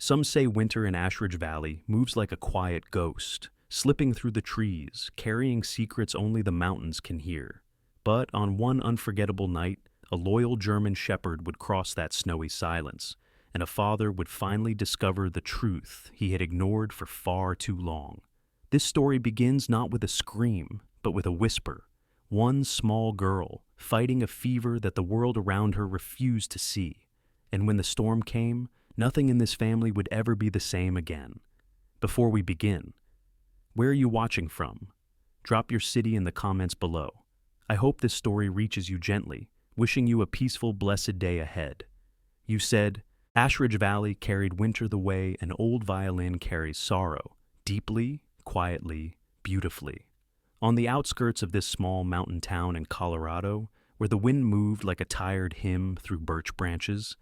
Some say winter in Ashridge Valley moves like a quiet ghost, slipping through the trees, carrying secrets only the mountains can hear. But on one unforgettable night, a loyal German shepherd would cross that snowy silence, and a father would finally discover the truth he had ignored for far too long. This story begins not with a scream, but with a whisper. One small girl, fighting a fever that the world around her refused to see. And when the storm came, nothing in this family would ever be the same again. Before we begin, where are you watching from? Drop your city in the comments below. I hope this story reaches you gently, wishing you a peaceful, blessed day ahead. You said, Ashridge Valley carried winter the way an old violin carries sorrow, deeply, quietly, beautifully. On the outskirts of this small mountain town in Colorado, where the wind moved like a tired hymn through birch branches,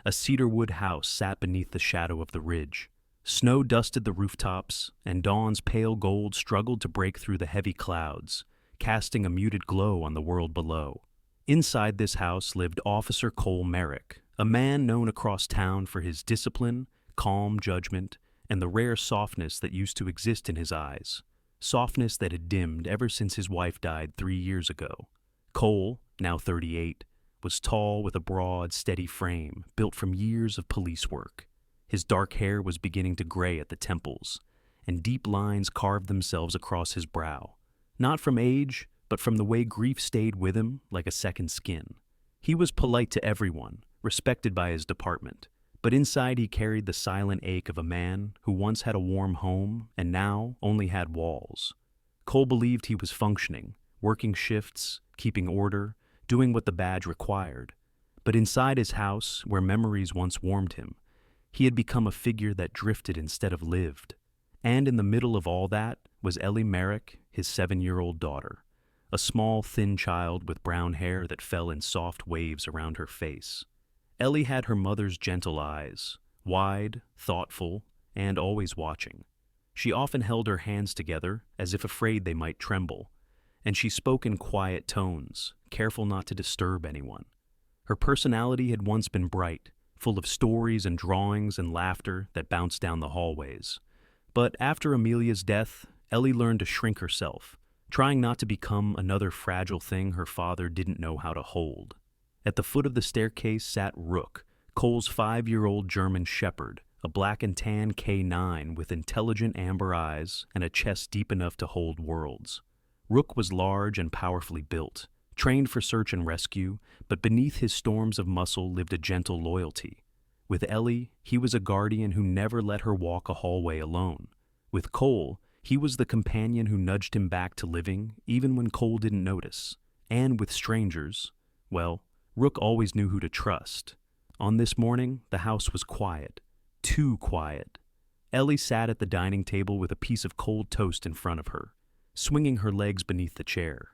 a cedarwood house sat beneath the shadow of the ridge. Snow dusted the rooftops, and dawn's pale gold struggled to break through the heavy clouds, casting a muted glow on the world below. Inside this house lived Officer Cole Merrick, a man known across town for his discipline, calm judgment, and the rare softness that used to exist in his eyes. Softness that had dimmed ever since his wife died 3 years ago. Cole, now 38, was tall with a broad, steady frame built from years of police work. His dark hair was beginning to gray at the temples, and deep lines carved themselves across his brow, not from age, but from the way grief stayed with him like a second skin. He was polite to everyone, respected by his department, but inside he carried the silent ache of a man who once had a warm home and now only had walls. Cole believed he was functioning, working shifts, keeping order, doing what the badge required. But inside his house, where memories once warmed him, he had become a figure that drifted instead of lived. And in the middle of all that was Ellie Merrick, his 7-year-old daughter, a small, thin child with brown hair that fell in soft waves around her face. Ellie had her mother's gentle eyes, wide, thoughtful, and always watching. She often held her hands together as if afraid they might tremble, and she spoke in quiet tones, careful not to disturb anyone. Her personality had once been bright, full of stories and drawings and laughter that bounced down the hallways. But after Amelia's death, Ellie learned to shrink herself, trying not to become another fragile thing her father didn't know how to hold. At the foot of the staircase sat Rook, Cole's 5-year-old German shepherd, a black and tan K9 with intelligent amber eyes and a chest deep enough to hold worlds. Rook was large and powerfully built, trained for search and rescue, but beneath his storms of muscle lived a gentle loyalty. With Ellie, he was a guardian who never let her walk a hallway alone. With Cole, he was the companion who nudged him back to living even when Cole didn't notice. And with strangers, well, Rook always knew who to trust. On this morning, the house was quiet. Too quiet. Ellie sat at the dining table with a piece of cold toast in front of her, swinging her legs beneath the chair.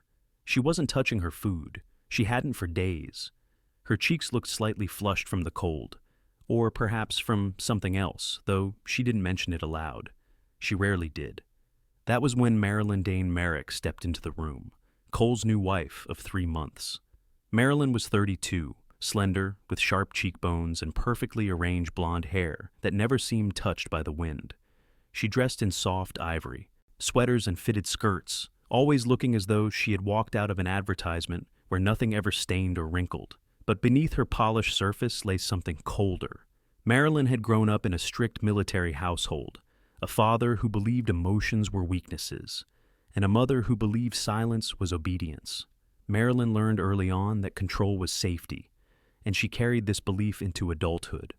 She wasn't touching her food. She hadn't for days. Her cheeks looked slightly flushed from the cold, or perhaps from something else, though she didn't mention it aloud. She rarely did. That was when Marilyn Dane Merrick stepped into the room, Cole's new wife of 3 months. Marilyn was 32, slender, with sharp cheekbones and perfectly arranged blonde hair that never seemed touched by the wind. She dressed in soft ivory, sweaters and fitted skirts, always looking as though she had walked out of an advertisement where nothing ever stained or wrinkled. But beneath her polished surface lay something colder. Marilyn had grown up in a strict military household, a father who believed emotions were weaknesses, and a mother who believed silence was obedience. Marilyn learned early on that control was safety, and she carried this belief into adulthood.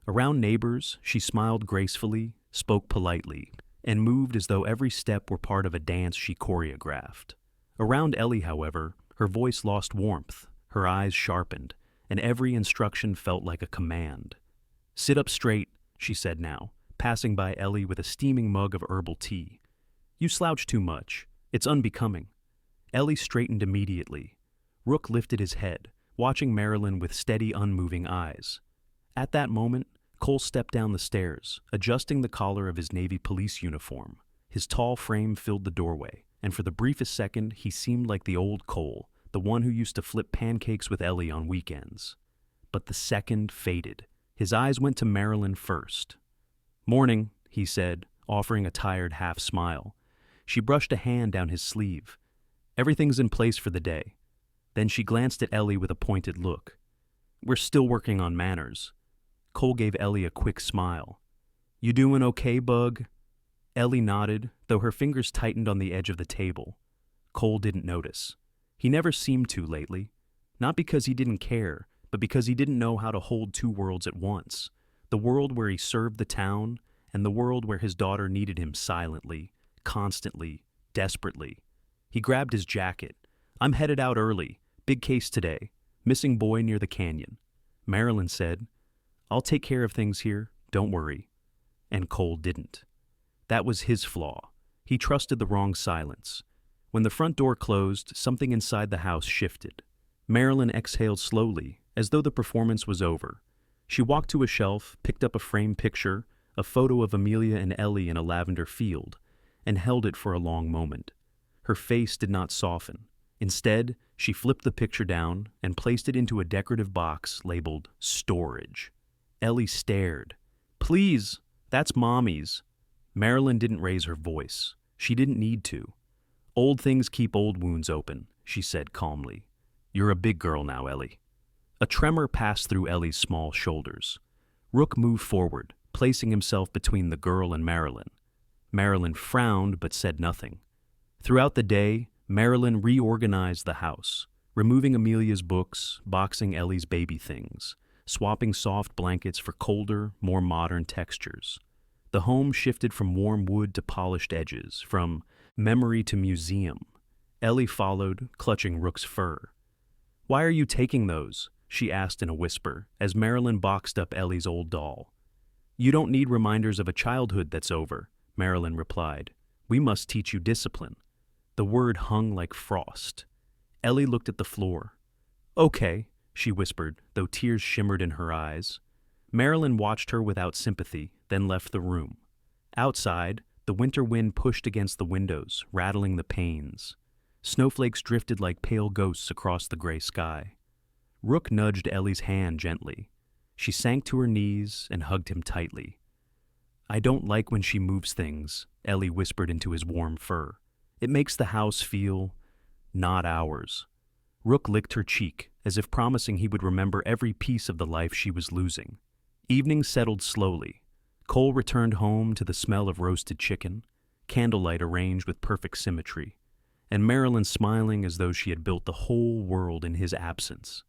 Around neighbors, she smiled gracefully, spoke politely, and moved as though every step were part of a dance she choreographed. Around Ellie, however, her voice lost warmth, her eyes sharpened, and every instruction felt like a command. "Sit up straight," she said now, passing by Ellie with a steaming mug of herbal tea. "You slouch too much. It's unbecoming." Ellie straightened immediately. Rook lifted his head, watching Marilyn with steady, unmoving eyes. At that moment, Cole stepped down the stairs, adjusting the collar of his Navy police uniform. His tall frame filled the doorway, and for the briefest second, he seemed like the old Cole, the one who used to flip pancakes with Ellie on weekends. But the second faded. His eyes went to Marilyn first. "Morning," he said, offering a tired half-smile. She brushed a hand down his sleeve. "Everything's in place for the day." Then she glanced at Ellie with a pointed look. "We're still working on manners." Cole gave Ellie a quick smile. "You doing okay, bug?" Ellie nodded, though her fingers tightened on the edge of the table. Cole didn't notice. He never seemed to lately. Not because he didn't care, but because he didn't know how to hold two worlds at once. The world where he served the town, and the world where his daughter needed him silently, constantly, desperately. He grabbed his jacket. "I'm headed out early. Big case today. Missing boy near the canyon." Marilyn said, "I'll take care of things here. Don't worry." And Cole didn't. That was his flaw. He trusted the wrong silence. When the front door closed, something inside the house shifted. Marilyn exhaled slowly, as though the performance was over. She walked to a shelf, picked up a framed picture, a photo of Amelia and Ellie in a lavender field, and held it for a long moment. Her face did not soften. Instead, she flipped the picture down and placed it into a decorative box labeled storage. Ellie stared. "Please, that's Mommy's." Marilyn didn't raise her voice. She didn't need to. "Old things keep old wounds open," she said calmly. "You're a big girl now, Ellie." A tremor passed through Ellie's small shoulders. Rook moved forward, placing himself between the girl and Marilyn. Marilyn frowned but said nothing. Throughout the day, Marilyn reorganized the house, removing Amelia's books, boxing Ellie's baby things, swapping soft blankets for colder, more modern textures. The home shifted from warm wood to polished edges, from memory to museum. Ellie followed, clutching Rook's fur. "Why are you taking those?" she asked in a whisper, as Marilyn boxed up Ellie's old doll. "You don't need reminders of a childhood that's over," Marilyn replied. "We must teach you discipline." The word hung like frost. Ellie looked at the floor. "Okay," she whispered, though tears shimmered in her eyes. Marilyn watched her without sympathy, then left the room. Outside, the winter wind pushed against the windows, rattling the panes. Snowflakes drifted like pale ghosts across the gray sky. Rook nudged Ellie's hand gently. She sank to her knees and hugged him tightly. "I don't like when she moves things," Ellie whispered into his warm fur. "It makes the house feel not ours." Rook licked her cheek, as if promising he would remember every piece of the life she was losing. Evening settled slowly. Cole returned home to the smell of roasted chicken, candlelight arranged with perfect symmetry, and Marilyn smiling as though she had built the whole world in his absence.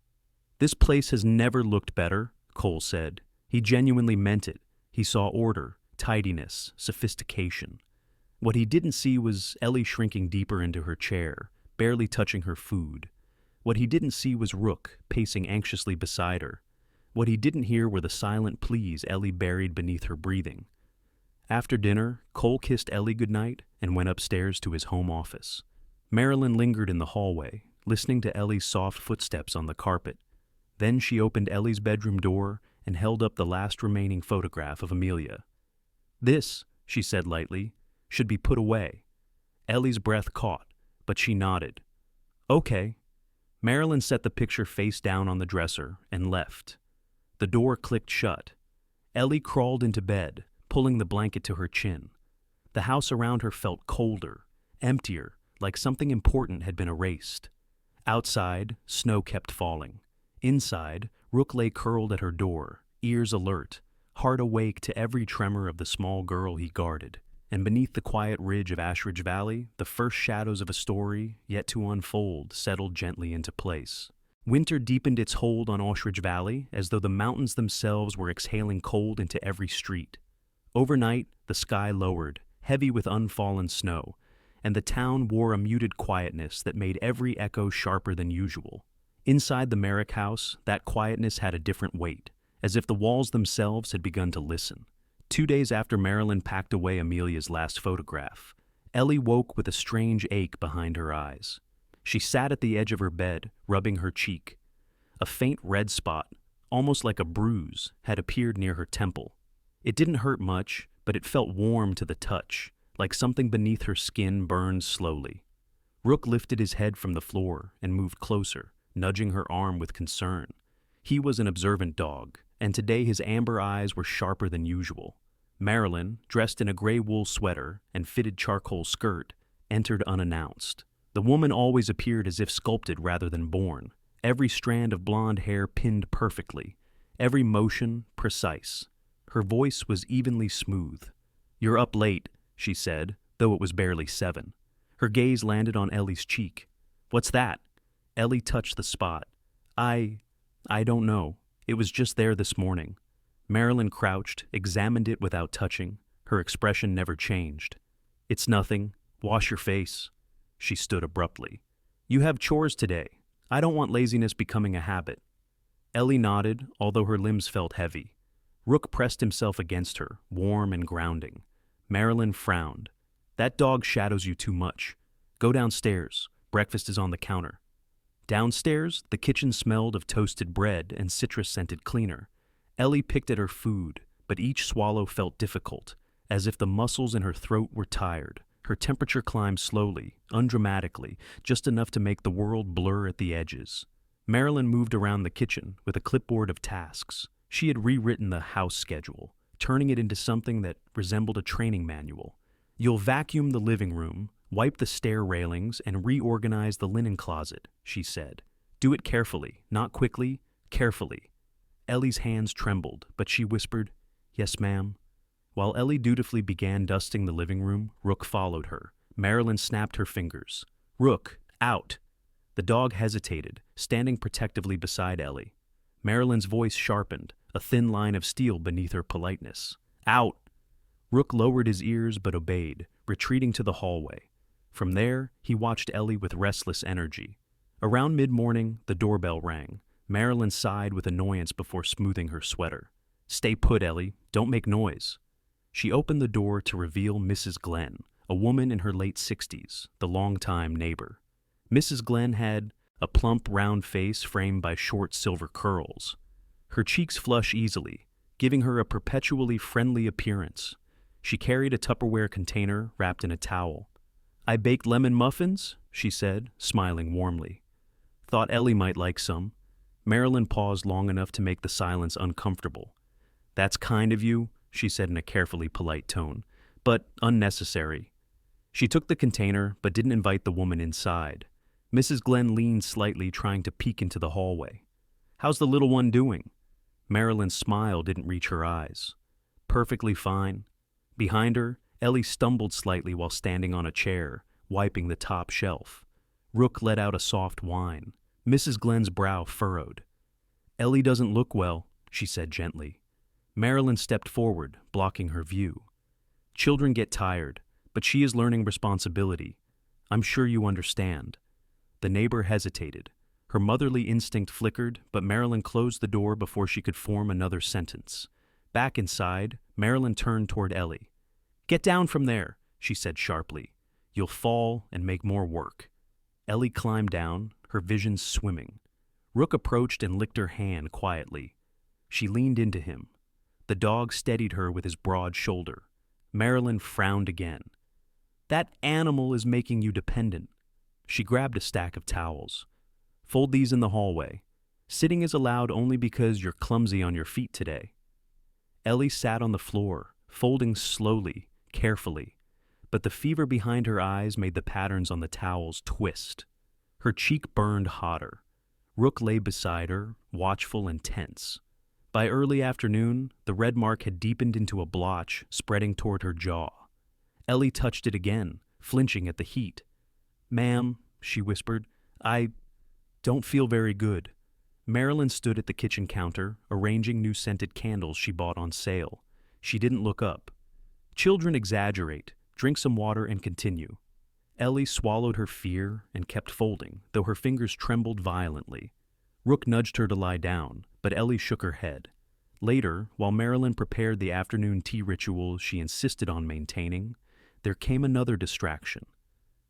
"This place has never looked better," Cole said. He genuinely meant it. He saw order, tidiness, sophistication. What he didn't see was Ellie shrinking deeper into her chair, barely touching her food. What he didn't see was Rook, pacing anxiously beside her. What he didn't hear were the silent pleas Ellie buried beneath her breathing. After dinner, Cole kissed Ellie goodnight and went upstairs to his home office. Marilyn lingered in the hallway, listening to Ellie's soft footsteps on the carpet. Then she opened Ellie's bedroom door and held up the last remaining photograph of Amelia. "This," she said lightly, "should be put away." Ellie's breath caught, but she nodded. "Okay." Marilyn set the picture face down on the dresser and left. The door clicked shut. Ellie crawled into bed, pulling the blanket to her chin. The house around her felt colder, emptier, like something important had been erased. Outside, snow kept falling. Inside, Rook lay curled at her door, ears alert, heart awake to every tremor of the small girl he guarded. And beneath the quiet ridge of Ashridge Valley, the first shadows of a story, yet to unfold, settled gently into place. Winter deepened its hold on Ashridge Valley, as though the mountains themselves were exhaling cold into every street. Overnight, the sky lowered, heavy with unfallen snow, and the town wore a muted quietness that made every echo sharper than usual. Inside the Merrick house, that quietness had a different weight, as if the walls themselves had begun to listen. 2 days after Marilyn packed away Amelia's last photograph, Ellie woke with a strange ache behind her eyes. She sat at the edge of her bed, rubbing her cheek. A faint red spot, almost like a bruise, had appeared near her temple. It didn't hurt much, but it felt warm to the touch, like something beneath her skin burned slowly. Rook lifted his head from the floor and moved closer, nudging her arm with concern. He was an observant dog, and today his amber eyes were sharper than usual. Marilyn, dressed in a gray wool sweater and fitted charcoal skirt, entered unannounced. The woman always appeared as if sculpted rather than born, every strand of blonde hair pinned perfectly, every motion precise. Her voice was evenly smooth. "You're up late," she said, though it was barely 7. Her gaze landed on Ellie's cheek. "What's that?" Ellie touched the spot. I don't know. It was just there this morning." Marilyn crouched, examined it without touching. Her expression never changed. "It's nothing. Wash your face." She stood abruptly. "You have chores today. I don't want laziness becoming a habit." Ellie nodded, although her limbs felt heavy. Rook pressed himself against her, warm and grounding. Marilyn frowned. "That dog shadows you too much. Go downstairs. Breakfast is on the counter." Downstairs, the kitchen smelled of toasted bread and citrus-scented cleaner. Ellie picked at her food, but each swallow felt difficult, as if the muscles in her throat were tired. Her temperature climbed slowly, undramatically, just enough to make the world blur at the edges. Marilyn moved around the kitchen with a clipboard of tasks. She had rewritten the house schedule, turning it into something that resembled a training manual. "You'll vacuum the living room, wipe the stair railings, and reorganize the linen closet," she said. "Do it carefully, not quickly, carefully." Ellie's hands trembled, but she whispered, "Yes, ma'am." While Ellie dutifully began dusting the living room, Rook followed her. Marilyn snapped her fingers. "Rook, out!" The dog hesitated, standing protectively beside Ellie. Marilyn's voice sharpened, a thin line of steel beneath her politeness. "Out!" Rook lowered his ears but obeyed, retreating to the hallway. From there, he watched Ellie with restless energy. Around mid-morning, the doorbell rang. Marilyn sighed with annoyance before smoothing her sweater. "Stay put, Ellie. Don't make noise." She opened the door to reveal Mrs. Glenn, a woman in her late 60s, the longtime neighbor. Mrs. Glenn had a plump, round face framed by short silver curls. Her cheeks flush easily, giving her a perpetually friendly appearance. She carried a Tupperware container wrapped in a towel. "I baked lemon muffins," she said, smiling warmly. "Thought Ellie might like some." Marilyn paused long enough to make the silence uncomfortable. "That's kind of you," she said in a carefully polite tone, "but unnecessary." She took the container, but didn't invite the woman inside. Mrs. Glenn leaned slightly, trying to peek into the hallway. "How's the little one doing?" Marilyn's smile didn't reach her eyes. "Perfectly fine." Behind her, Ellie stumbled slightly while standing on a chair, wiping the top shelf. Rook let out a soft whine. Mrs. Glenn's brow furrowed. "Ellie doesn't look well," she said gently. Marilyn stepped forward, blocking her view. "Children get tired, but she is learning responsibility. I'm sure you understand." The neighbor hesitated. Her motherly instinct flickered, but Marilyn closed the door before she could form another sentence. Back inside, Marilyn turned toward Ellie. "Get down from there," she said sharply. "You'll fall and make more work." Ellie climbed down, her vision swimming. Rook approached and licked her hand quietly. She leaned into him. The dog steadied her with his broad shoulder. Marilyn frowned again. "That animal is making you dependent." She grabbed a stack of towels. "Fold these in the hallway. Sitting is allowed only because you're clumsy on your feet today." Ellie sat on the floor, folding slowly, carefully, but the fever behind her eyes made the patterns on the towels twist. Her cheek burned hotter. Rook lay beside her, watchful and tense. By early afternoon, the red mark had deepened into a blotch, spreading toward her jaw. Ellie touched it again, flinching at the heat. "Ma'am," she whispered, "I don't feel very good." Marilyn stood at the kitchen counter, arranging new scented candles she bought on sale. She didn't look up. "Children exaggerate. Drink some water and continue." Ellie swallowed her fear and kept folding, though her fingers trembled violently. Rook nudged her to lie down, but Ellie shook her head. Later, while Marilyn prepared the afternoon tea ritual she insisted on maintaining, there came another distraction.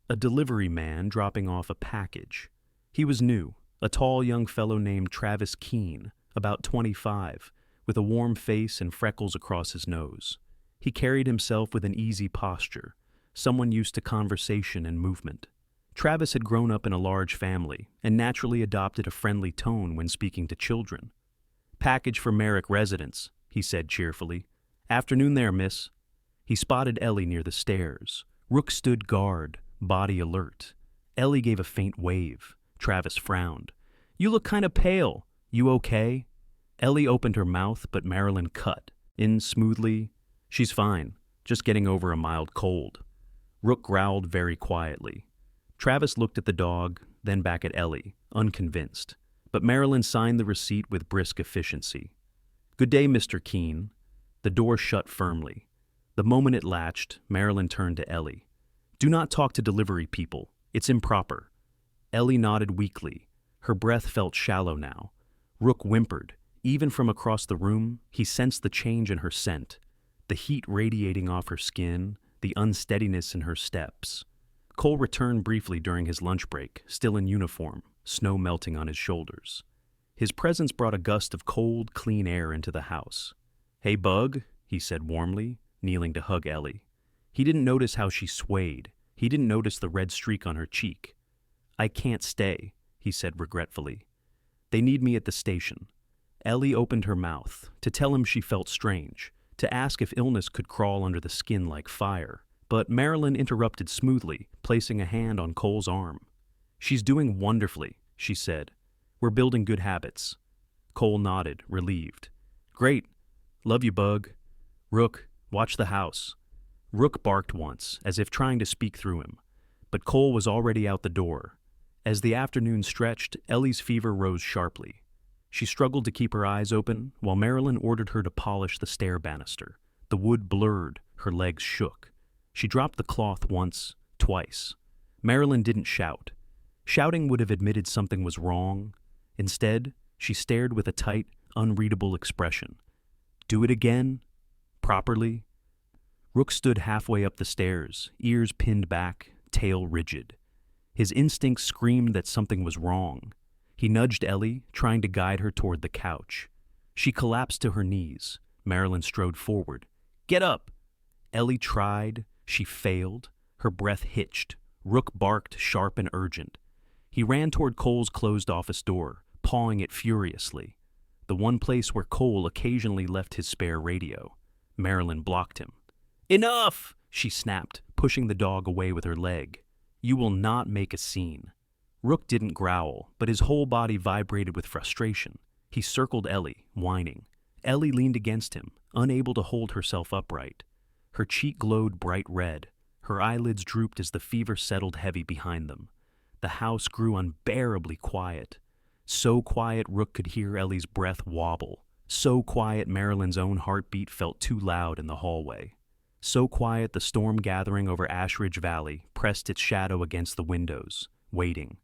A delivery man dropping off a package. He was new, a tall young fellow named Travis Keene, about 25, with a warm face and freckles across his nose. He carried himself with an easy posture, someone used to conversation and movement. Travis had grown up in a large family and naturally adopted a friendly tone when speaking to children. "Package for Merrick residents," he said cheerfully. "Afternoon there, miss." He spotted Ellie near the stairs. Rook stood guard, body alert. Ellie gave a faint wave. Travis frowned. "You look kind of pale. You okay?" Ellie opened her mouth, but Marilyn cut in smoothly. "She's fine, just getting over a mild cold." Rook growled very quietly. Travis looked at the dog, then back at Ellie, unconvinced. But Marilyn signed the receipt with brisk efficiency. "Good day, Mr. Keene." The door shut firmly. The moment it latched, Marilyn turned to Ellie. "Do not talk to delivery people. It's improper." Ellie nodded weakly. Her breath felt shallow now. Rook whimpered. Even from across the room, he sensed the change in her scent, the heat radiating off her skin, the unsteadiness in her steps. Cole returned briefly during his lunch break, still in uniform, snow melting on his shoulders. His presence brought a gust of cold, clean air into the house. "Hey, Bug," he said warmly, kneeling to hug Ellie. He didn't notice how she swayed. He didn't notice the red streak on her cheek. "I can't stay," he said regretfully. "They need me at the station." Ellie opened her mouth, to tell him she felt strange, to ask if illness could crawl under the skin like fire. But Marilyn interrupted smoothly, placing a hand on Cole's arm. "She's doing wonderfully," she said. "We're building good habits." Cole nodded, relieved. "Great. Love you, Bug. Rook, watch the house." Rook barked once, as if trying to speak through him. But Cole was already out the door. As the afternoon stretched, Ellie's fever rose sharply. She struggled to keep her eyes open, while Marilyn ordered her to polish the stair banister. The wood blurred, her legs shook. She dropped the cloth once, twice. Marilyn didn't shout. Shouting would have admitted something was wrong. Instead, she stared with a tight, unreadable expression. "Do it again? Properly?" Rook stood halfway up the stairs, ears pinned back, tail rigid. His instincts screamed that something was wrong. He nudged Ellie, trying to guide her toward the couch. She collapsed to her knees. Marilyn strode forward. "Get up!" Ellie tried. She failed. Her breath hitched. Rook barked, sharp and urgent. He ran toward Cole's closed office door, pawing it furiously. The one place where Cole occasionally left his spare radio. Marilyn blocked him. "Enough!" she snapped, pushing the dog away with her leg. "You will not make a scene." Rook didn't growl, but his whole body vibrated with frustration. He circled Ellie, whining. Ellie leaned against him, unable to hold herself upright. Her cheek glowed bright red. Her eyelids drooped as the fever settled heavy behind them. The house grew unbearably quiet. So quiet Rook could hear Ellie's breath wobble. So quiet Marilyn's own heartbeat felt too loud in the hallway. So quiet the storm gathering over Ashridge Valley pressed its shadow against the windows, waiting.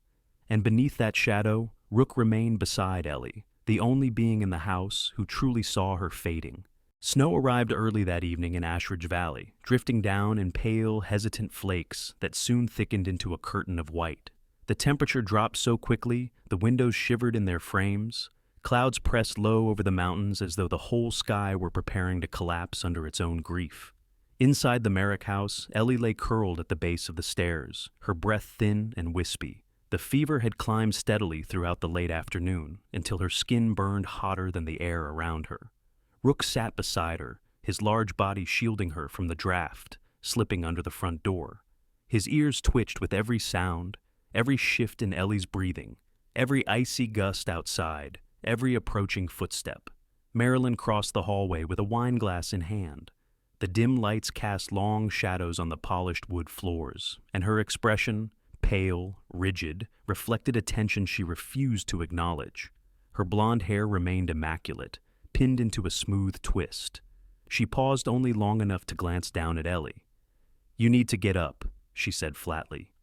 And beneath that shadow, Rook remained beside Ellie, the only being in the house who truly saw her fading. Snow arrived early that evening in Ashridge Valley, drifting down in pale, hesitant flakes that soon thickened into a curtain of white. The temperature dropped so quickly, the windows shivered in their frames. Clouds pressed low over the mountains as though the whole sky were preparing to collapse under its own grief. Inside the Merrick house, Ellie lay curled at the base of the stairs, her breath thin and wispy. The fever had climbed steadily throughout the late afternoon, until her skin burned hotter than the air around her. Rook sat beside her, his large body shielding her from the draft, slipping under the front door. His ears twitched with every sound, every shift in Ellie's breathing, every icy gust outside, every approaching footstep. Marilyn crossed the hallway with a wineglass in hand. The dim lights cast long shadows on the polished wood floors, and her expression, pale, rigid, reflected a tension she refused to acknowledge. Her blonde hair remained immaculate, pinned into a smooth twist. She paused only long enough to glance down at Ellie. "You need to get up," she said flatly.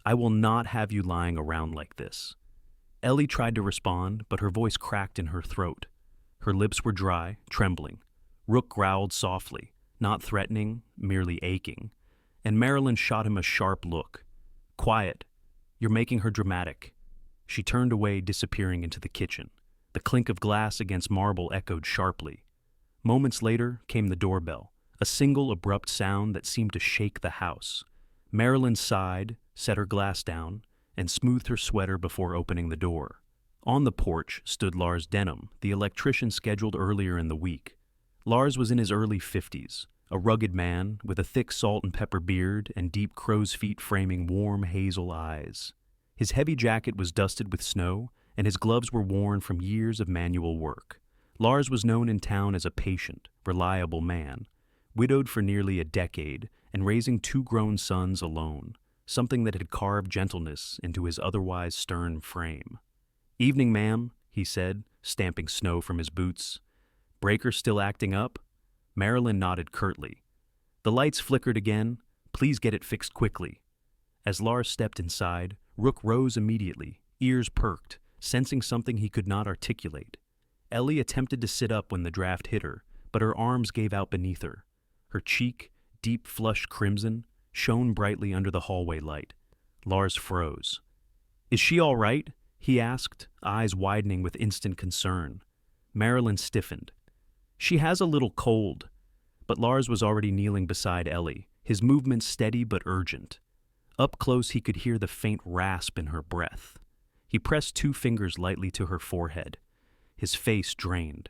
"I will not have you lying around like this." Ellie tried to respond, but her voice cracked in her throat. Her lips were dry, trembling. Rook growled softly, not threatening, merely aching, and Marilyn shot him a sharp look. "Quiet. You're making her dramatic." She turned away, disappearing into the kitchen. The clink of glass against marble echoed sharply. Moments later came the doorbell, a single abrupt sound that seemed to shake the house. Marilyn sighed, set her glass down, and smoothed her sweater before opening the door. On the porch stood Lars Denham, the electrician scheduled earlier in the week. Lars was in his early 50s, a rugged man with a thick salt and pepper beard and deep crow's feet framing warm hazel eyes. His heavy jacket was dusted with snow, and his gloves were worn from years of manual work. Lars was known in town as a patient, reliable man, widowed for nearly a decade and raising 2 grown sons alone, something that had carved gentleness into his otherwise stern frame. "Evening, ma'am," he said, stamping snow from his boots. "Breaker still acting up?" Marilyn nodded curtly. "The lights flickered again. Please get it fixed quickly." As Lars stepped inside, Rook rose immediately, ears perked, sensing something he could not articulate. Ellie attempted to sit up when the draft hit her, but her arms gave out beneath her. Her cheek, deep flushed crimson, shone brightly under the hallway light. Lars froze. "Is she all right?" he asked, eyes widening with instant concern. Marilyn stiffened. "She has a little cold." But Lars was already kneeling beside Ellie, his movements steady but urgent. Up close he could hear the faint rasp in her breath. He pressed 2 fingers lightly to her forehead. His face drained.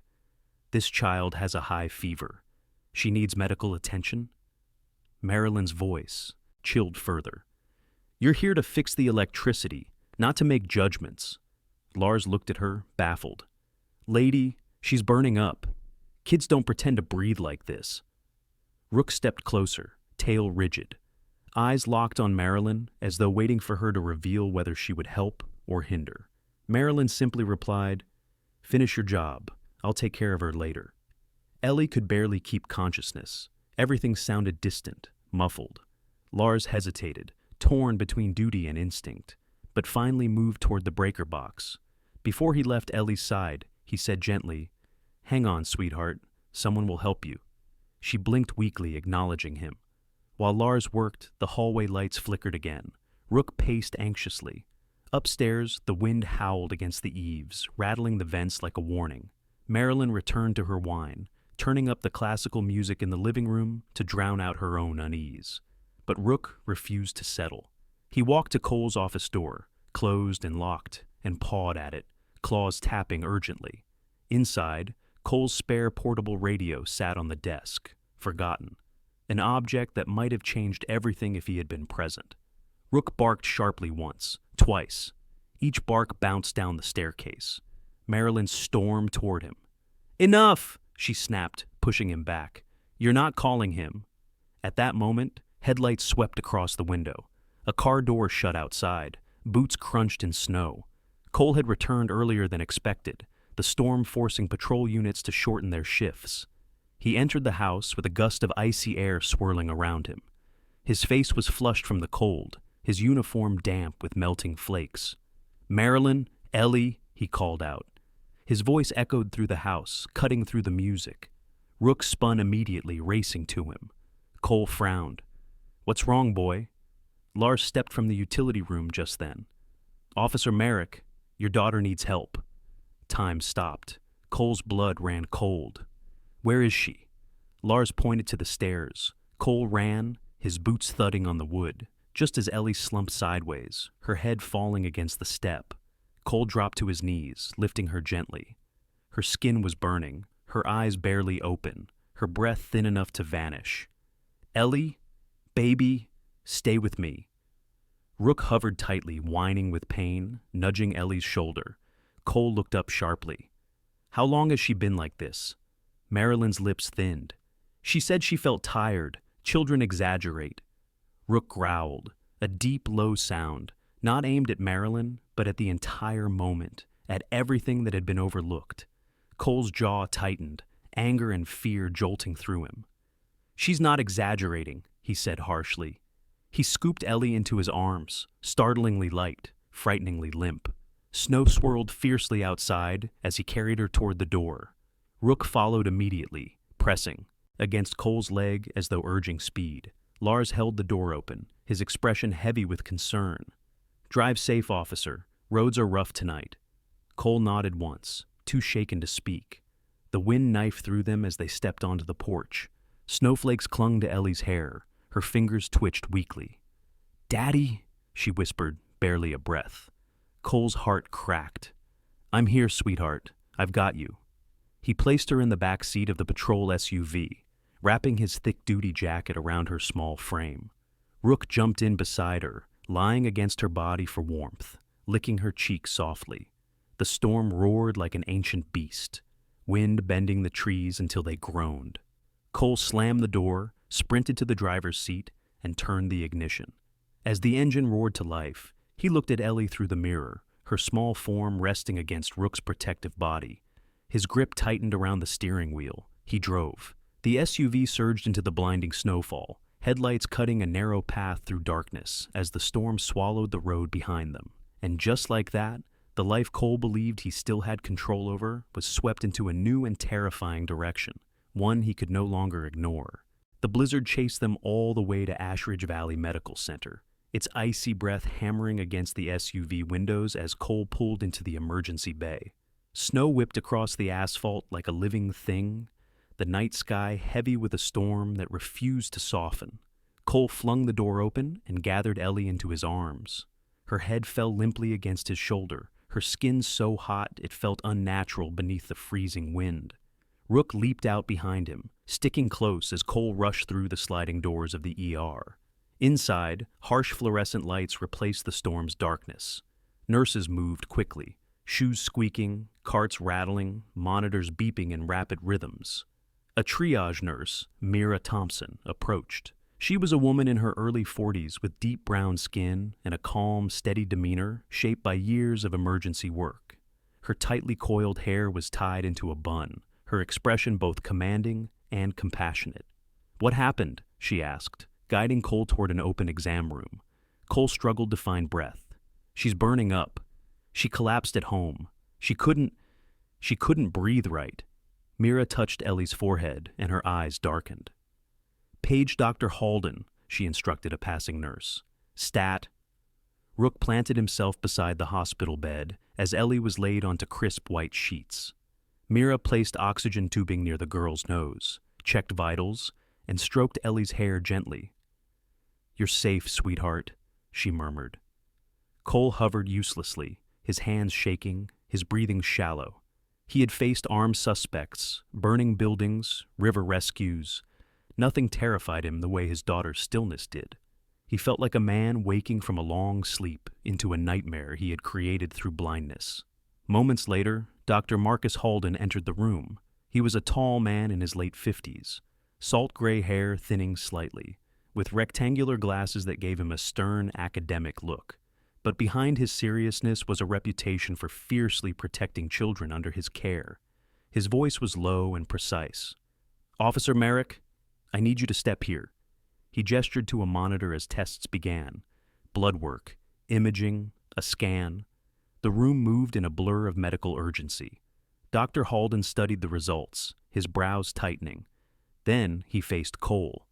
"This child has a high fever. She needs medical attention?" Marilyn's voice chilled further. "You're here to fix the electricity, not to make judgments." Lars looked at her, baffled. "Lady, she's burning up. Kids don't pretend to breathe like this." Rook stepped closer, tail rigid. Eyes locked on Marilyn, as though waiting for her to reveal whether she would help or hinder. Marilyn simply replied, "Finish your job. I'll take care of her later." Ellie could barely keep consciousness. Everything sounded distant, muffled. Lars hesitated, torn between duty and instinct, but finally moved toward the breaker box. Before he left Ellie's side, he said gently, "Hang on, sweetheart. Someone will help you." She blinked weakly, acknowledging him. While Lars worked, the hallway lights flickered again. Rook paced anxiously. Upstairs, the wind howled against the eaves, rattling the vents like a warning. Marilyn returned to her wine, turning up the classical music in the living room to drown out her own unease. But Rook refused to settle. He walked to Cole's office door, closed and locked, and pawed at it, claws tapping urgently. Inside, Cole's spare portable radio sat on the desk, forgotten. An object that might have changed everything if he had been present. Rook barked sharply once, twice. Each bark bounced down the staircase. Marilyn stormed toward him. "Enough!" she snapped, pushing him back. "You're not calling him." At that moment, headlights swept across the window. A car door shut outside. Boots crunched in snow. Cole had returned earlier than expected, the storm forcing patrol units to shorten their shifts. He entered the house with a gust of icy air swirling around him. His face was flushed from the cold, his uniform damp with melting flakes. "Marilyn, Ellie," he called out. His voice echoed through the house, cutting through the music. Rook spun immediately, racing to him. Cole frowned. "What's wrong, boy?" Lars stepped from the utility room just then. "Officer Merrick, your daughter needs help." Time stopped. Cole's blood ran cold. "Where is she?" Lars pointed to the stairs. Cole ran, his boots thudding on the wood, just as Ellie slumped sideways, her head falling against the step. Cole dropped to his knees, lifting her gently. Her skin was burning, her eyes barely open, her breath thin enough to vanish. "Ellie, baby, stay with me." Rook hovered tightly, whining with pain, nudging Ellie's shoulder. Cole looked up sharply. "How long has she been like this?" Marilyn's lips thinned. "She said she felt tired. Children exaggerate." Rook growled, a deep, low sound, not aimed at Marilyn, but at the entire moment, at everything that had been overlooked. Cole's jaw tightened, anger and fear jolting through him. "She's not exaggerating," he said harshly. He scooped Ellie into his arms, startlingly light, frighteningly limp. Snow swirled fiercely outside as he carried her toward the door. Rook followed immediately, pressing, against Cole's leg as though urging speed. Lars held the door open, his expression heavy with concern. "Drive safe, officer. Roads are rough tonight." Cole nodded once, too shaken to speak. The wind knifed through them as they stepped onto the porch. Snowflakes clung to Ellie's hair. Her fingers twitched weakly. "Daddy," she whispered, barely a breath. Cole's heart cracked. "I'm here, sweetheart. I've got you." He placed her in the back seat of the patrol SUV, wrapping his thick duty jacket around her small frame. Rook jumped in beside her, lying against her body for warmth, licking her cheek softly. The storm roared like an ancient beast, wind bending the trees until they groaned. Cole slammed the door, sprinted to the driver's seat, and turned the ignition. As the engine roared to life, he looked at Ellie through the mirror, her small form resting against Rook's protective body. His grip tightened around the steering wheel. He drove. The SUV surged into the blinding snowfall, headlights cutting a narrow path through darkness as the storm swallowed the road behind them. And just like that, the life Cole believed he still had control over was swept into a new and terrifying direction, one he could no longer ignore. The blizzard chased them all the way to Ashridge Valley Medical Center, its icy breath hammering against the SUV windows as Cole pulled into the emergency bay. Snow whipped across the asphalt like a living thing, the night sky heavy with a storm that refused to soften. Cole flung the door open and gathered Ellie into his arms. Her head fell limply against his shoulder, her skin so hot it felt unnatural beneath the freezing wind. Rook leaped out behind him, sticking close as Cole rushed through the sliding doors of the ER. Inside, harsh fluorescent lights replaced the storm's darkness. Nurses moved quickly, shoes squeaking, carts rattling, monitors beeping in rapid rhythms. A triage nurse, Mira Thompson, approached. She was a woman in her early 40s with deep brown skin and a calm, steady demeanor shaped by years of emergency work. Her tightly coiled hair was tied into a bun, her expression both commanding and compassionate. "What happened?" she asked, guiding Cole toward an open exam room. Cole struggled to find breath. "She's burning up. She collapsed at home. She couldn't breathe right." Mira touched Ellie's forehead, and her eyes darkened. "Page Dr. Halden," she instructed a passing nurse. "Stat." Rook planted himself beside the hospital bed as Ellie was laid onto crisp white sheets. Mira placed oxygen tubing near the girl's nose, checked vitals, and stroked Ellie's hair gently. "You're safe, sweetheart," she murmured. Cole hovered uselessly, his hands shaking, his breathing shallow. He had faced armed suspects, burning buildings, river rescues. Nothing terrified him the way his daughter's stillness did. He felt like a man waking from a long sleep into a nightmare he had created through blindness. Moments later, Dr. Marcus Halden entered the room. He was a tall man in his late 50s, salt gray hair thinning slightly, with rectangular glasses that gave him a stern academic look. But behind his seriousness was a reputation for fiercely protecting children under his care. His voice was low and precise. "Officer Merrick, I need you to step here." He gestured to a monitor as tests began. Blood work, imaging, a scan. The room moved in a blur of medical urgency. Dr. Halden studied the results, his brows tightening. Then he faced Cole.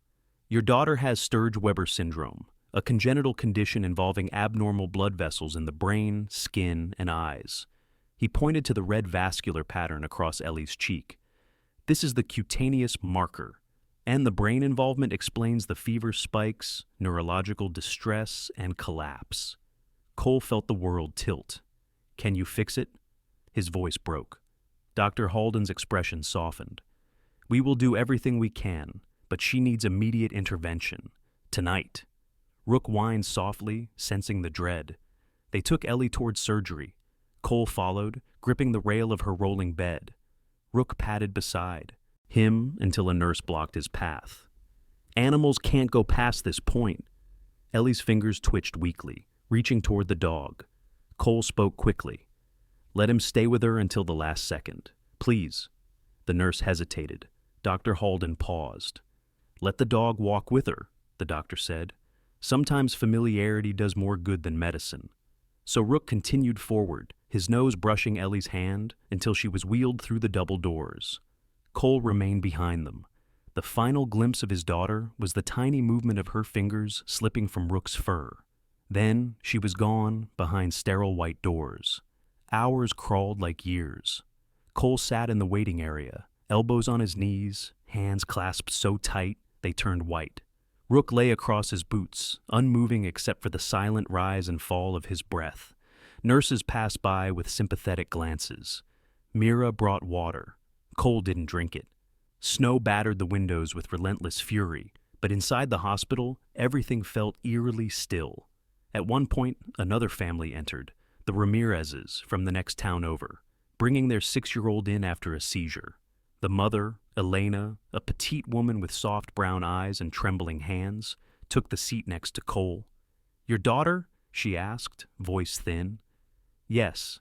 "Your daughter has Sturge-Weber syndrome, a congenital condition involving abnormal blood vessels in the brain, skin, and eyes." He pointed to the red vascular pattern across Ellie's cheek. "This is the cutaneous marker, and the brain involvement explains the fever spikes, neurological distress, and collapse." Cole felt the world tilt. "Can you fix it?" His voice broke. Dr. Halden's expression softened. "We will do everything we can, but she needs immediate intervention. Tonight." Rook whined softly, sensing the dread. They took Ellie towards surgery. Cole followed, gripping the rail of her rolling bed. Rook padded beside him until a nurse blocked his path. "Animals can't go past this point." Ellie's fingers twitched weakly, reaching toward the dog. Cole spoke quickly. "Let him stay with her until the last second. Please." The nurse hesitated. Dr. Halden paused. "Let the dog walk with her," the doctor said. "Sometimes familiarity does more good than medicine." So Rook continued forward, his nose brushing Ellie's hand until she was wheeled through the double doors. Cole remained behind them. The final glimpse of his daughter was the tiny movement of her fingers slipping from Rook's fur. Then she was gone behind sterile white doors. Hours crawled like years. Cole sat in the waiting area, elbows on his knees, hands clasped so tight they turned white. Rook lay across his boots, unmoving except for the silent rise and fall of his breath. Nurses passed by with sympathetic glances. Mira brought water. Cole didn't drink it. Snow battered the windows with relentless fury, but inside the hospital, everything felt eerily still. At one point, another family entered, the Ramirezes from the next town over, bringing their 6-year-old in after a seizure. The mother, Elena, a petite woman with soft brown eyes and trembling hands, took the seat next to Cole. "Your daughter?" she asked, voice thin. "Yes.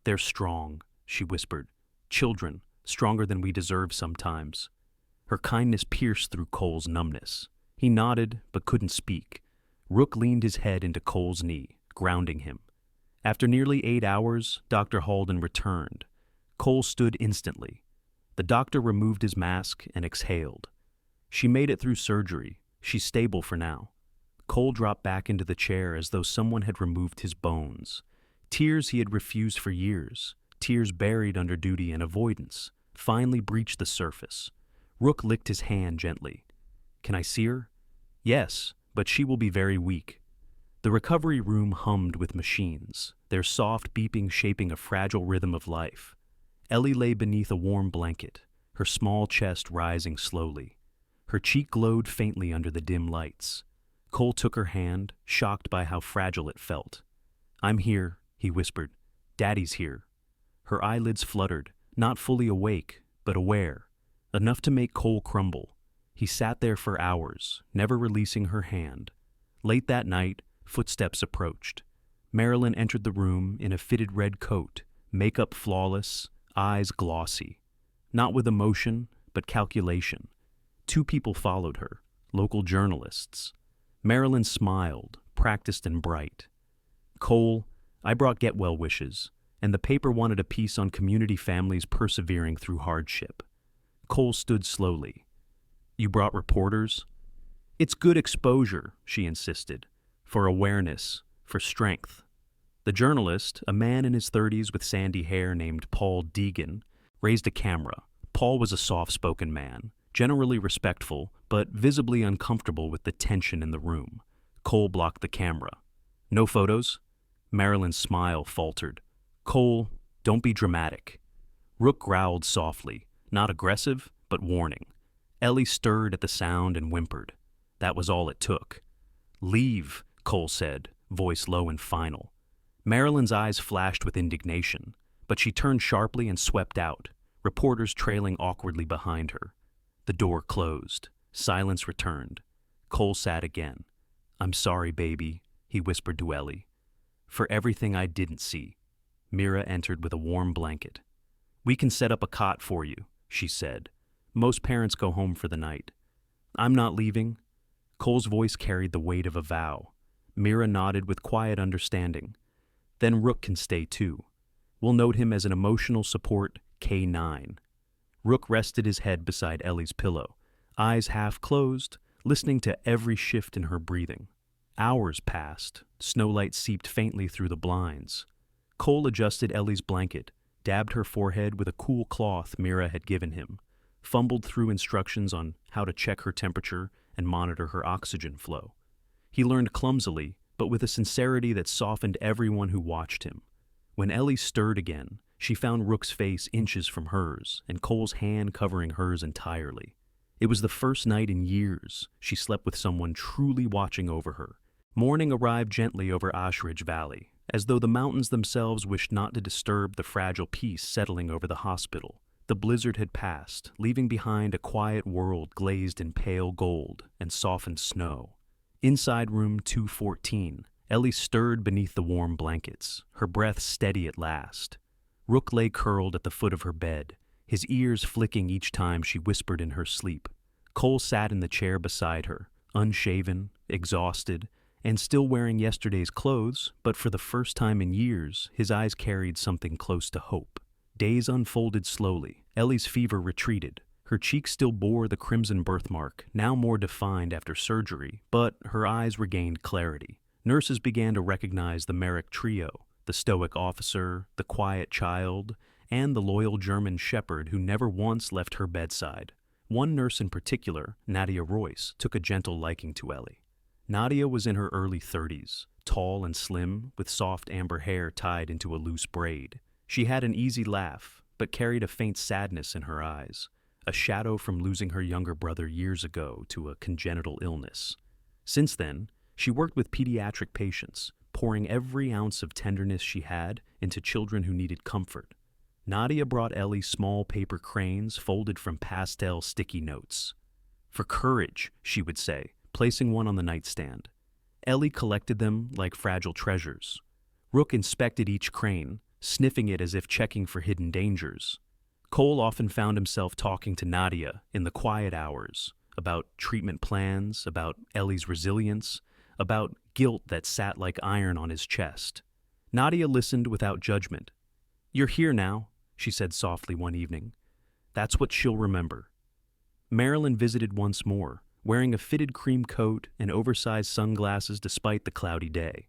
They're strong," she whispered. "Children, stronger than we deserve sometimes." Her kindness pierced through Cole's numbness. He nodded, but couldn't speak. Rook leaned his head into Cole's knee, grounding him. After nearly 8 hours, Dr. Halden returned. Cole stood instantly. The doctor removed his mask and exhaled. "She made it through surgery. She's stable for now." Cole dropped back into the chair as though someone had removed his bones. Tears he had refused for years, tears buried under duty and avoidance, finally breached the surface. Rook licked his hand gently. "Can I see her?" "Yes, but she will be very weak." The recovery room hummed with machines, their soft beeping shaping a fragile rhythm of life. Ellie lay beneath a warm blanket, her small chest rising slowly. Her cheek glowed faintly under the dim lights. Cole took her hand, shocked by how fragile it felt. "I'm here," he whispered. "Daddy's here." Her eyelids fluttered, not fully awake, but aware, enough to make Cole crumble. He sat there for hours, never releasing her hand. Late that night, footsteps approached. Marilyn entered the room in a fitted red coat, makeup flawless, eyes glossy. Not with emotion, but calculation. 2 people followed her, local journalists. Marilyn smiled, practiced and bright. "Cole, I brought get well wishes, and the paper wanted a piece on community families persevering through hardship." Cole stood slowly. "You brought reporters?" "It's good exposure," she insisted, "for awareness, for strength." The journalist, a man in his 30s with sandy hair named Paul Deegan, raised a camera. Paul was a soft-spoken man, generally respectful, but visibly uncomfortable with the tension in the room. Cole blocked the camera. "No photos?" Marilyn's smile faltered. "Cole, don't be dramatic." Rook growled softly, not aggressive, but warning. Ellie stirred at the sound and whimpered. That was all it took. "Leave," Cole said, voice low and final. Marilyn's eyes flashed with indignation, but she turned sharply and swept out, reporters trailing awkwardly behind her. The door closed. Silence returned. Cole sat again. "I'm sorry, baby," he whispered to Ellie. "For everything I didn't see." Mira entered with a warm blanket. "We can set up a cot for you," she said. "Most parents go home for the night." "I'm not leaving." Cole's voice carried the weight of a vow. Mira nodded with quiet understanding. "Then Rook can stay too. We'll note him as an emotional support K9. Rook rested his head beside Ellie's pillow, eyes half closed, listening to every shift in her breathing. Hours passed. Snowlight seeped faintly through the blinds. Cole adjusted Ellie's blanket, dabbed her forehead with a cool cloth Mira had given him, fumbled through instructions on how to check her temperature and monitor her oxygen flow. He learned clumsily, but with a sincerity that softened everyone who watched him. When Ellie stirred again, she found Rook's face inches from hers, and Cole's hand covering hers entirely. It was the first night in years she slept with someone truly watching over her. Morning arrived gently over Ashridge Valley, as though the mountains themselves wished not to disturb the fragile peace settling over the hospital. The blizzard had passed, leaving behind a quiet world glazed in pale gold and softened snow. Inside room 214, Ellie stirred beneath the warm blankets, her breath steady at last. Rook lay curled at the foot of her bed, his ears flicking each time she whispered in her sleep. Cole sat in the chair beside her, unshaven, exhausted, and still wearing yesterday's clothes, but for the first time in years, his eyes carried something close to hope. Days unfolded slowly. Ellie's fever retreated. Her cheeks still bore the crimson birthmark, now more defined after surgery, but her eyes regained clarity. Nurses began to recognize the Merrick trio, the stoic officer, the quiet child, and the loyal German shepherd who never once left her bedside. One nurse in particular, Nadia Royce, took a gentle liking to Ellie. Nadia was in her early 30s, tall and slim, with soft amber hair tied into a loose braid. She had an easy laugh, but carried a faint sadness in her eyes, a shadow from losing her younger brother years ago to a congenital illness. Since then, she worked with pediatric patients, pouring every ounce of tenderness she had into children who needed comfort. Nadia brought Ellie small paper cranes folded from pastel sticky notes. "For courage," she would say, placing one on the nightstand. Ellie collected them like fragile treasures. Rook inspected each crane, sniffing it as if checking for hidden dangers. Cole often found himself talking to Nadia in the quiet hours about treatment plans, about Ellie's resilience, about guilt that sat like iron on his chest. Nadia listened without judgment. "You're here now," she said softly one evening. "That's what she'll remember." Marilyn visited once more, wearing a fitted cream coat and oversized sunglasses despite the cloudy day.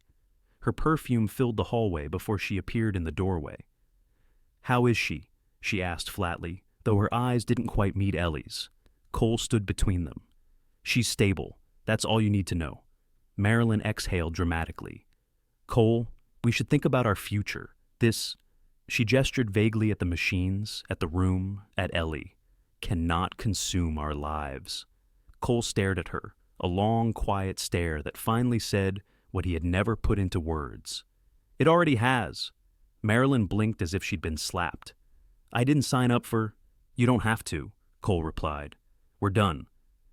Her perfume filled the hallway before she appeared in the doorway. "How is she?" she asked flatly, though her eyes didn't quite meet Ellie's. Cole stood between them. "She's stable. That's all you need to know." Marilyn exhaled dramatically. "Cole, we should think about our future. This," she gestured vaguely at the machines, at the room, at Ellie, "cannot consume our lives." Cole stared at her, a long, quiet stare that finally said what he had never put into words. "It already has." Marilyn blinked as if she'd been slapped. "I didn't sign up for—" "You don't have to," Cole replied. "We're done."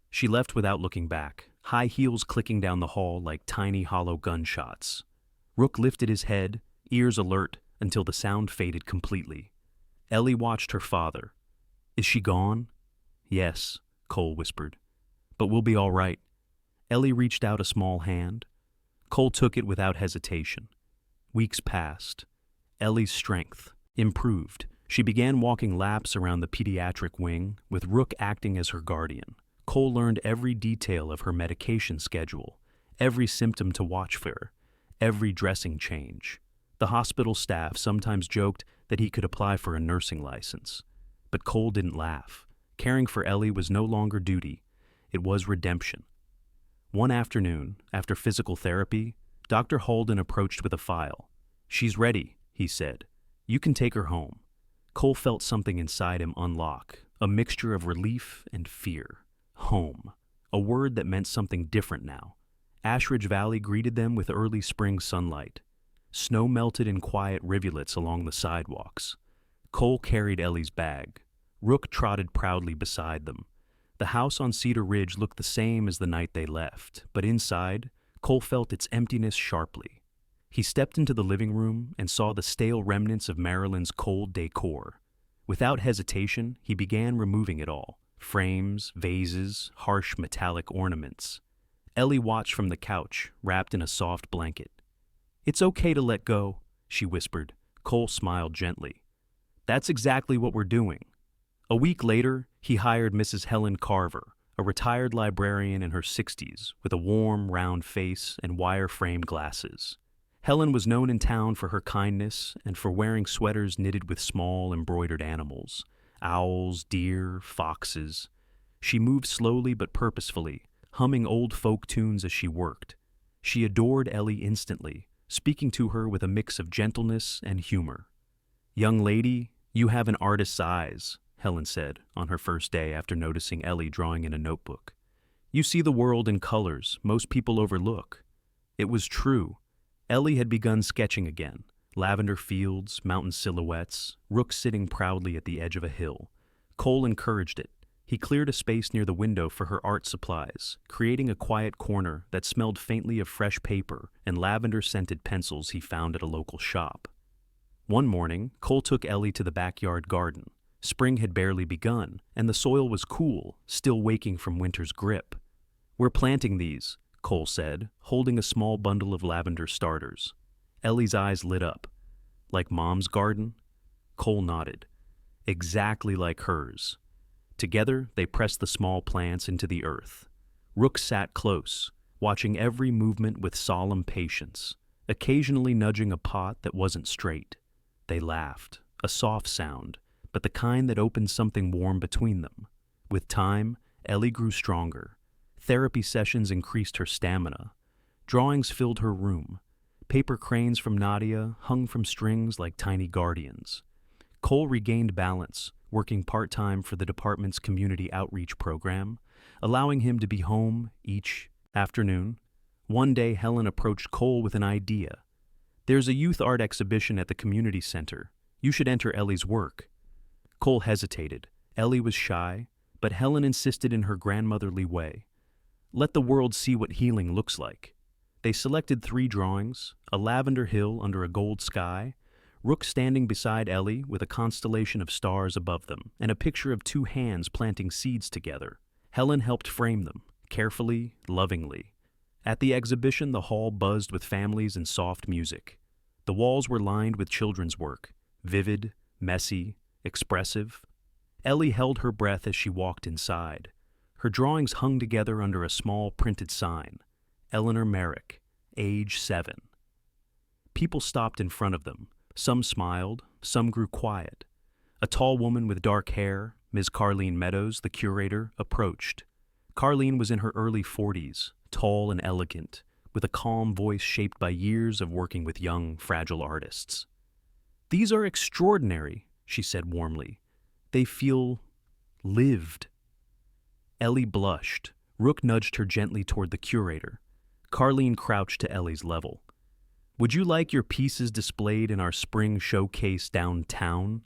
She left without looking back, high heels clicking down the hall like tiny hollow gunshots. Rook lifted his head, ears alert, until the sound faded completely. Ellie watched her father. "Is she gone?" "Yes," Cole whispered. "But we'll be all right." Ellie reached out a small hand. Cole took it without hesitation. Weeks passed. Ellie's strength improved. She began walking laps around the pediatric wing, with Rook acting as her guardian. Cole learned every detail of her medication schedule, every symptom to watch for, every dressing change. The hospital staff sometimes joked that he could apply for a nursing license. But Cole didn't laugh. Caring for Ellie was no longer duty. It was redemption. One afternoon, after physical therapy, Dr. Holden approached with a file. "She's ready," he said. "You can take her home." Cole felt something inside him unlock, a mixture of relief and fear. Home, a word that meant something different now. Ashridge Valley greeted them with early spring sunlight. Snow melted in quiet rivulets along the sidewalks. Cole carried Ellie's bag. Rook trotted proudly beside them. The house on Cedar Ridge looked the same as the night they left, but inside, Cole felt its emptiness sharply. He stepped into the living room and saw the stale remnants of Marilyn's cold decor. Without hesitation, he began removing it all. Frames, vases, harsh metallic ornaments. Ellie watched from the couch, wrapped in a soft blanket. "It's okay to let go," she whispered. Cole smiled gently. "That's exactly what we're doing." A week later, he hired Mrs. Helen Carver, a retired librarian in her 60s, with a warm, round face and wire-frame glasses. Helen was known in town for her kindness and for wearing sweaters knitted with small, embroidered animals. Owls, deer, foxes. She moved slowly but purposefully, humming old folk tunes as she worked. She adored Ellie instantly, speaking to her with a mix of gentleness and humor. "Young lady, you have an artist's eyes," Helen said on her first day after noticing Ellie drawing in a notebook. "You see the world in colors most people overlook." It was true. Ellie had begun sketching again. Lavender fields, mountain silhouettes, Rook sitting proudly at the edge of a hill. Cole encouraged it. He cleared a space near the window for her art supplies, creating a quiet corner that smelled faintly of fresh paper and lavender-scented pencils he found at a local shop. One morning, Cole took Ellie to the backyard garden. Spring had barely begun, and the soil was cool, still waking from winter's grip. "We're planting these," Cole said, holding a small bundle of lavender starters. Ellie's eyes lit up. "Like Mom's garden?" Cole nodded. "Exactly like hers." Together, they pressed the small plants into the earth. Rook sat close, watching every movement with solemn patience, occasionally nudging a pot that wasn't straight. They laughed, a soft sound, but the kind that opened something warm between them. With time, Ellie grew stronger. Therapy sessions increased her stamina. Drawings filled her room. Paper cranes from Nadia hung from strings like tiny guardians. Cole regained balance, working part-time for the department's community outreach program, allowing him to be home each afternoon. One day, Helen approached Cole with an idea. "There's a youth art exhibition at the community center. You should enter Ellie's work." Cole hesitated. Ellie was shy, but Helen insisted in her grandmotherly way. "Let the world see what healing looks like." They selected 3 drawings: a lavender hill under a gold sky, Rook standing beside Ellie with a constellation of stars above them, and a picture of 2 hands planting seeds together. Helen helped frame them, carefully, lovingly. At the exhibition, the hall buzzed with families and soft music. The walls were lined with children's work, vivid, messy, expressive. Ellie held her breath as she walked inside. Her drawings hung together under a small printed sign: Eleanor Merrick, age 7. People stopped in front of them. Some smiled, some grew quiet. A tall woman with dark hair, Ms. Carlene Meadows, the curator, approached. Carlene was in her early 40s, tall and elegant, with a calm voice shaped by years of working with young, fragile artists. "These are extraordinary," she said warmly. "They feel lived." Ellie blushed. Rook nudged her gently toward the curator. Carlene crouched to Ellie's level. "Would you like your pieces displayed in our spring showcase downtown?"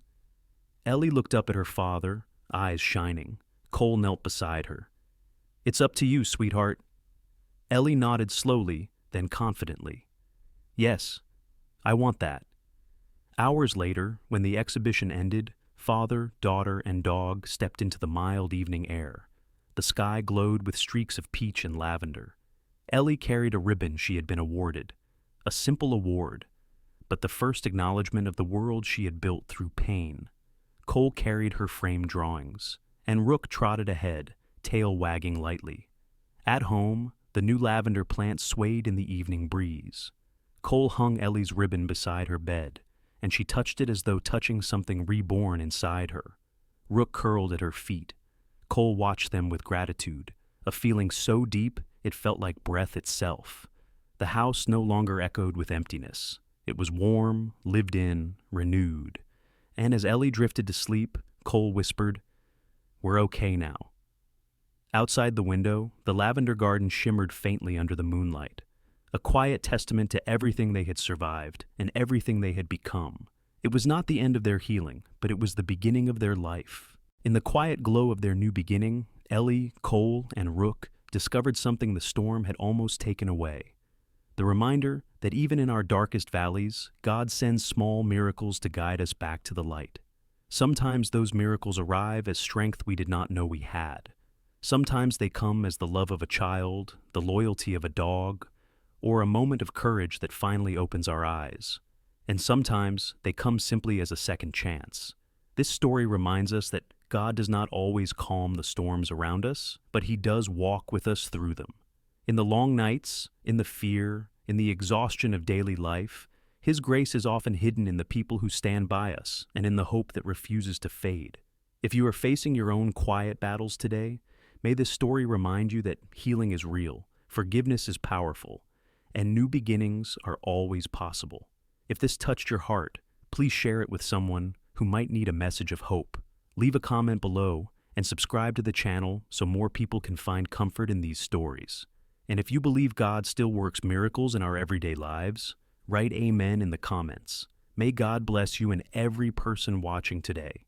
Ellie looked up at her father, eyes shining. Cole knelt beside her. "It's up to you, sweetheart." Ellie nodded slowly, then confidently. "Yes, I want that." Hours later, when the exhibition ended, father, daughter, and dog stepped into the mild evening air. The sky glowed with streaks of peach and lavender. Ellie carried a ribbon she had been awarded. A simple award, but the first acknowledgement of the world she had built through pain. Cole carried her framed drawings, and Rook trotted ahead, tail wagging lightly. At home, the new lavender plant swayed in the evening breeze. Cole hung Ellie's ribbon beside her bed, and she touched it as though touching something reborn inside her. Rook curled at her feet. Cole watched them with gratitude, a feeling so deep it felt like breath itself. The house no longer echoed with emptiness. It was warm, lived in, renewed. And as Ellie drifted to sleep, Cole whispered, "We're okay now." Outside the window, the lavender garden shimmered faintly under the moonlight, a quiet testament to everything they had survived and everything they had become. It was not the end of their healing, but it was the beginning of their life. In the quiet glow of their new beginning, Ellie, Cole, and Rook discovered something the storm had almost taken away. The reminder that even in our darkest valleys, God sends small miracles to guide us back to the light. Sometimes those miracles arrive as strength we did not know we had. Sometimes they come as the love of a child, the loyalty of a dog, or a moment of courage that finally opens our eyes. And sometimes they come simply as a second chance. This story reminds us that God does not always calm the storms around us, but He does walk with us through them. In the long nights, in the fear, in the exhaustion of daily life, His grace is often hidden in the people who stand by us and in the hope that refuses to fade. If you are facing your own quiet battles today, may this story remind you that healing is real, forgiveness is powerful, and new beginnings are always possible. If this touched your heart, please share it with someone who might need a message of hope. Leave a comment below and subscribe to the channel so more people can find comfort in these stories. And if you believe God still works miracles in our everyday lives, write amen in the comments. May God bless you and every person watching today.